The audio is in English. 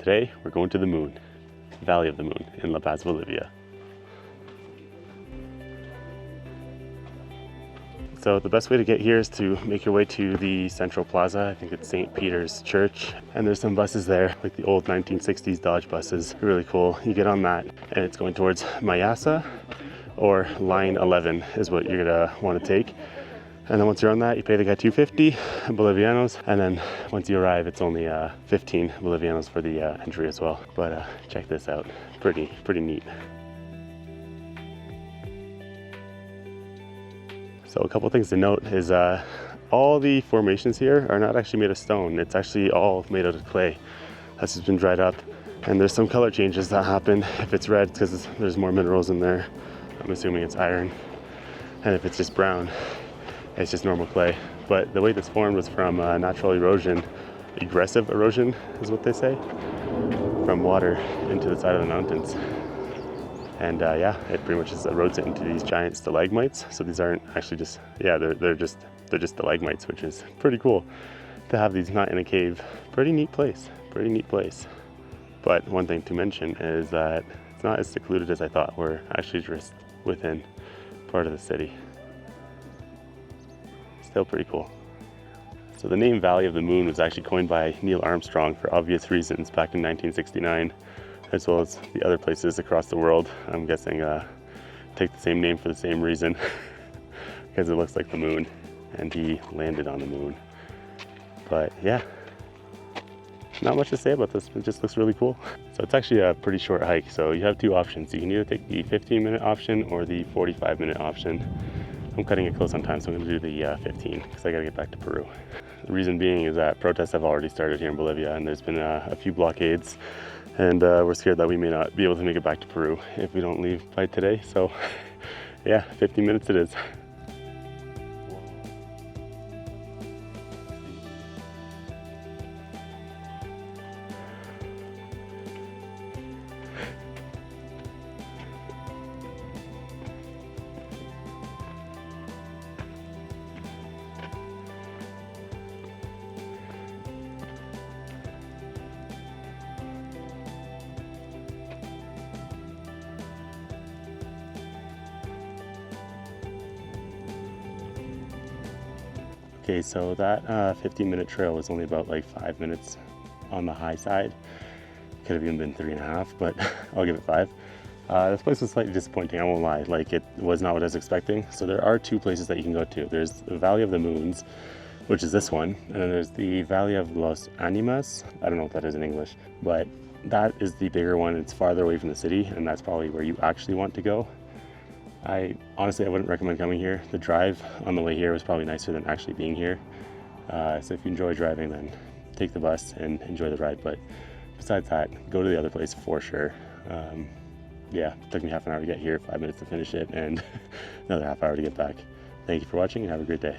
today we're going to the moon, Valley of the Moon in La Paz, Bolivia. So the best way to get here is to make your way to the central plaza. I think it's St. Peter's Church. And there's some buses there, like the old 1960s Dodge buses. Really cool. You get on that and it's going towards Mayasa, or line 11 is what you're gonna want to take. And then once you're on that, you pay the guy 250 Bolivianos. And then once you arrive, it's only 15 Bolivianos for the entry as well. But check this out, pretty neat. So a couple things to note is all the formations here are not actually made of stone. It's actually all made out of clay. That's just been dried up. And there's some color changes that happen. If it's red, it's because there's more minerals in there. I'm assuming it's iron. And if it's just brown, it's just normal clay. But the way this formed was from natural erosion. Aggressive erosion is what they say. From water into the side of the mountains. And yeah, it pretty much just erodes it into these giant stalagmites. So these aren't actually just, yeah, they're just stalagmites, which is pretty cool to have these not in a cave. Pretty neat place. But one thing to mention is that it's not as secluded as I thought. We're actually just within part of the city. Still pretty cool. So the name Valley of the Moon was actually coined by Neil Armstrong for obvious reasons back in 1969. As well as the other places across the world. I'm guessing take the same name for the same reason, because it looks like the moon, and he landed on the moon. But yeah, not much to say about this. It just looks really cool. So it's actually a pretty short hike. So you have two options. You can either take the 15-minute option or the 45-minute option. I'm cutting it close on time, so I'm going to do the 15 because I got to get back to Peru. The reason being is that protests have already started here in Bolivia, and there's been a few blockades. And we're scared that we may not be able to make it back to Peru if we don't leave by today. So yeah, 15 minutes it is. Okay, so that 15-minute trail was only about like 5 minutes on the high side. Could have even been 3.5, but I'll give it 5. This place was slightly disappointing, I won't lie. Like, it was not what I was expecting. So there are two places that you can go to. There's the Valley of the Moons, which is this one, and then there's the Valley of Los Animas. I don't know what that is in English, but that is the bigger one. It's farther away from the city, and that's probably where you actually want to go. Honestly, I wouldn't recommend coming here. The drive on the way here was probably nicer than actually being here. So if you enjoy driving, then take the bus and enjoy the ride. But besides that, go to the other place for sure. Yeah, it took me half an hour to get here, 5 minutes to finish it, and another half hour to get back. Thank you for watching and have a great day.